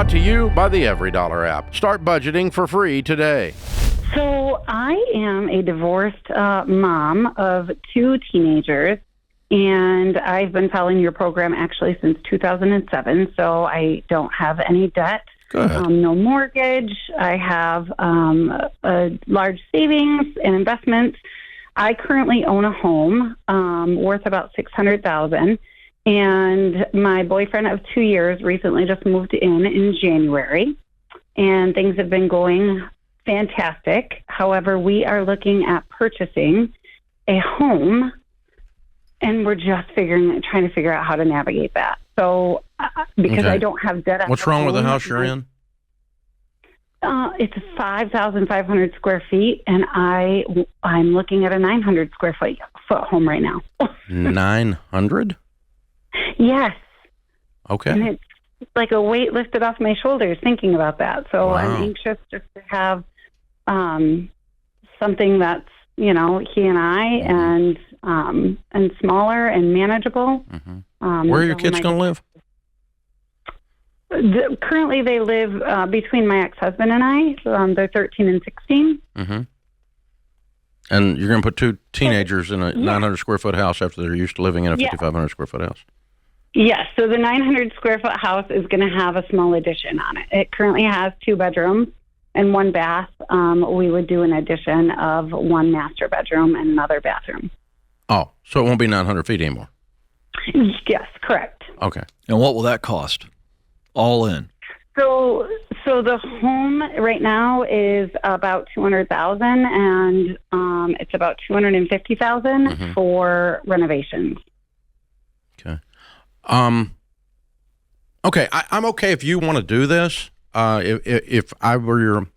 Brought to you by the Every Dollar app. Start budgeting for free today. So I am a divorced mom of 2 teenagers, and I've been following your program actually since 2007, so I don't have any debt. Good. No mortgage. I have a large savings and investments. I currently own a home worth about $600,000, and my boyfriend of 2 years recently just moved in January, and things have been going fantastic. However, we are looking at purchasing a home, and we're just trying to figure out how to navigate that. So, because I don't have debt. What's wrong with the house you're in? It's 5,500 square feet, and I'm looking at a 900 square foot home right now. 900? Yes. Okay. And it's like a weight lifted off my shoulders thinking about that. So Wow. I'm anxious just to have something that's, he and I, and smaller and manageable. Mm-hmm. Where are your kids going to live? Currently, they live between my ex-husband and I. They're 13 and 16. Mm-hmm. And you're going to put 2 teenagers in a 900 square foot house after they're used to living in a 5,500 square foot house? Yes. So the 900 square foot house is going to have a small addition on it. It currently has 2 bedrooms and 1 bath. We would do an addition of 1 master bedroom and another bathroom. Oh, so it won't be 900 feet anymore? Yes, correct. Okay. And what will that cost? All in. So the home right now is about $200,000, and it's about $250,000 for renovations. Okay. Okay, I'm okay if you want to do this. If I were your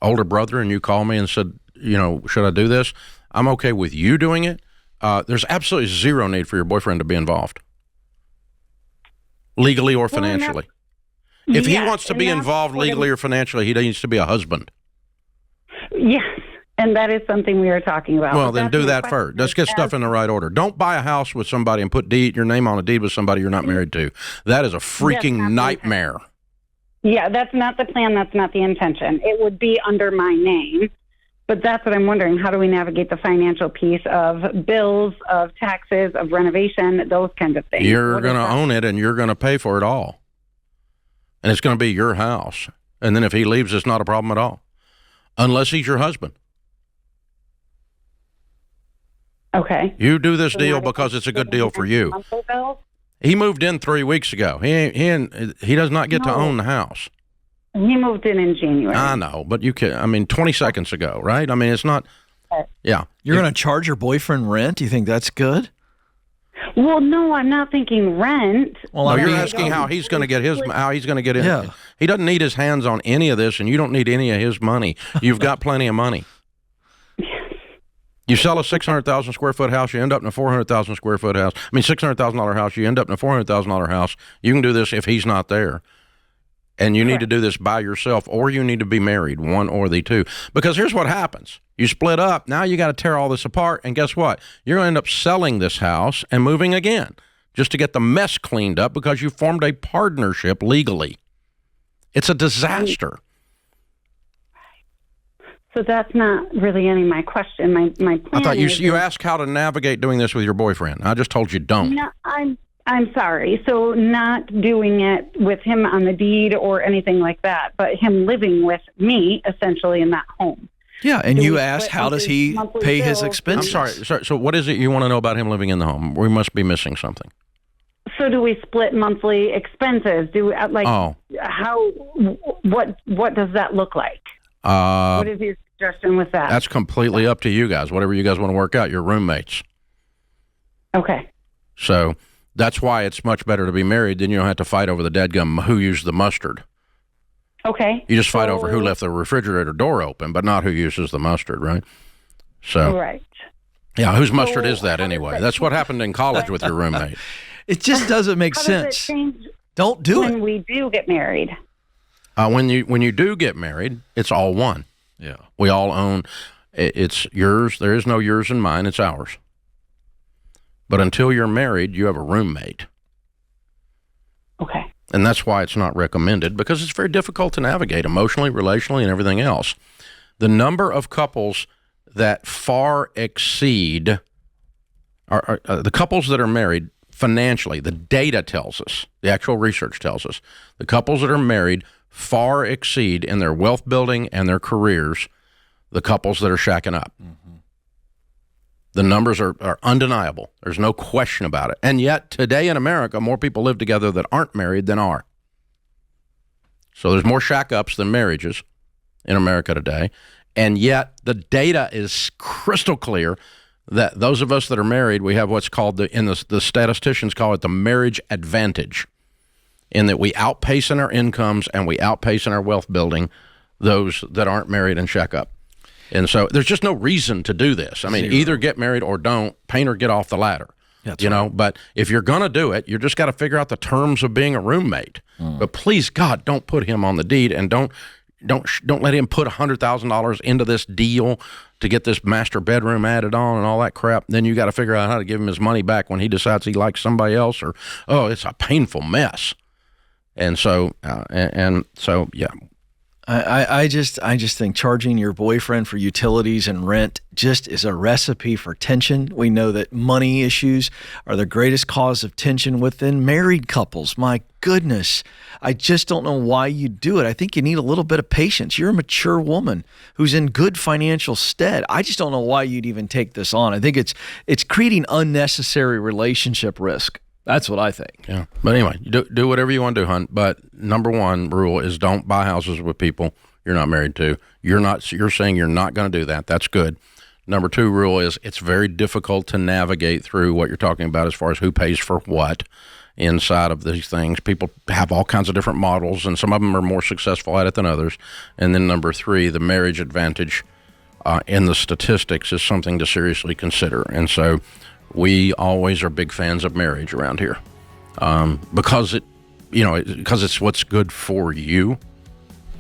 older brother and you called me and said, should I do this? I'm okay with you doing it. There's absolutely zero need for your boyfriend to be involved, legally or financially. If he wants to be involved legally or financially, he needs to be a husband. Yes, and that is something we are talking about. Well, then do that first. Let's get stuff in the right order. Don't buy a house with somebody and put your name on a deed with somebody you're not married to. That is a freaking nightmare. Yeah, that's not the plan. That's not the intention. It would be under my name. But that's what I'm wondering. How do we navigate the financial piece of bills, of taxes, of renovation, those kinds of things? You're going to own it, and you're going to pay for it all. And it's going to be your house. And then if he leaves, it's not a problem at all. Unless he's your husband. Okay. You do this deal because it's a good deal for you. He moved in 3 weeks ago. He does not get to own the house. He moved in January. I know, but 20 seconds ago, right? I mean, it's not, yeah. You're going to charge your boyfriend rent? You think that's good? Well, no, I'm not thinking rent. Well, no, you're asking how he's going to get in. Yeah. He doesn't need his hands on any of this, and you don't need any of his money. You've got plenty of money. You sell a 600,000 square foot house, you end up in a 400,000 square foot house. $600,000 house, you end up in a $400,000 house. You can do this if he's not there. And you need to do this by yourself, or you need to be married, one or the two. Because here's what happens. You split up. Now you got to tear all this apart. And guess what? You're going to end up selling this house and moving again just to get the mess cleaned up because you formed a partnership legally. It's a disaster. So that's not really any of my question. My plan I thought you asked how to navigate doing this with your boyfriend. I just told you don't. No, I'm sorry. So not doing it with him on the deed or anything like that, but him living with me essentially in that home. Yeah, and you asked how does he pay his expenses? I'm sorry. So what is it you want to know about him living in the home? We must be missing something. So do we split monthly expenses? How? What does that look like? What is your suggestion with that? That's completely up to you guys. Whatever you guys want to work out. You're roommates. Okay. So that's why it's much better to be married. Then you don't have to fight over the dadgum who used the mustard. Okay. You just fight over who left the refrigerator door open, but not who uses the mustard, right? So. Right. Yeah, whose mustard is that anyway? That's what happened in college with your roommate. It just doesn't make sense. Don't do it. When we do get married. When you do get married, it's all one. Yeah. We all own. It's yours. There is no yours and mine. It's ours. But until you're married, you have a roommate. Okay. And that's why it's not recommended, because it's very difficult to navigate emotionally, relationally, and everything else. The number of couples that far exceed the couples that are married financially, the data tells us, the actual research tells us, the couples that are married far exceed in their wealth building and their careers the couples that are shacking up. Mm-hmm. The numbers are undeniable. There's no question about it. And yet, today in America, more people live together that aren't married than are. So there's more shack-ups than marriages in America today. And yet, the data is crystal clear that those of us that are married, we have what's called, the statisticians call it the marriage advantage, in that we outpace in our incomes and we outpace in our wealth building those that aren't married and shack up. And so there's just no reason to do this. I mean, either get married or don't, paint or get off the ladder. That's right. But if you're going to do it, you just got to figure out the terms of being a roommate. But please, God, don't put him on the deed, and don't let him put $100,000 into this deal to get this master bedroom added on and all that crap. Then you got to figure out how to give him his money back when he decides he likes somebody else, or, it's a painful mess. And so, yeah. I just think charging your boyfriend for utilities and rent just is a recipe for tension. We know that money issues are the greatest cause of tension within married couples. My goodness, I just don't know why you do it. I think you need a little bit of patience. You're a mature woman who's in good financial stead. I just don't know why you'd even take this on. I think it's creating unnecessary relationship risk. That's what I think. Yeah. But anyway, do whatever you want to do, hon. But number one rule is don't buy houses with people you're not married to. You're saying you're not going to do that. That's good. Number two rule is it's very difficult to navigate through what you're talking about as far as who pays for what inside of these things. People have all kinds of different models, and some of them are more successful at it than others. And then number three, the marriage advantage in the statistics is something to seriously consider. And so we always are big fans of marriage around here, because it's what's good for you,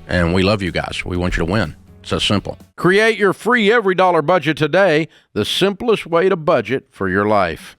and we love you guys. We want you to win. It's so simple. Create your free every dollar budget today, the simplest way to budget for your life.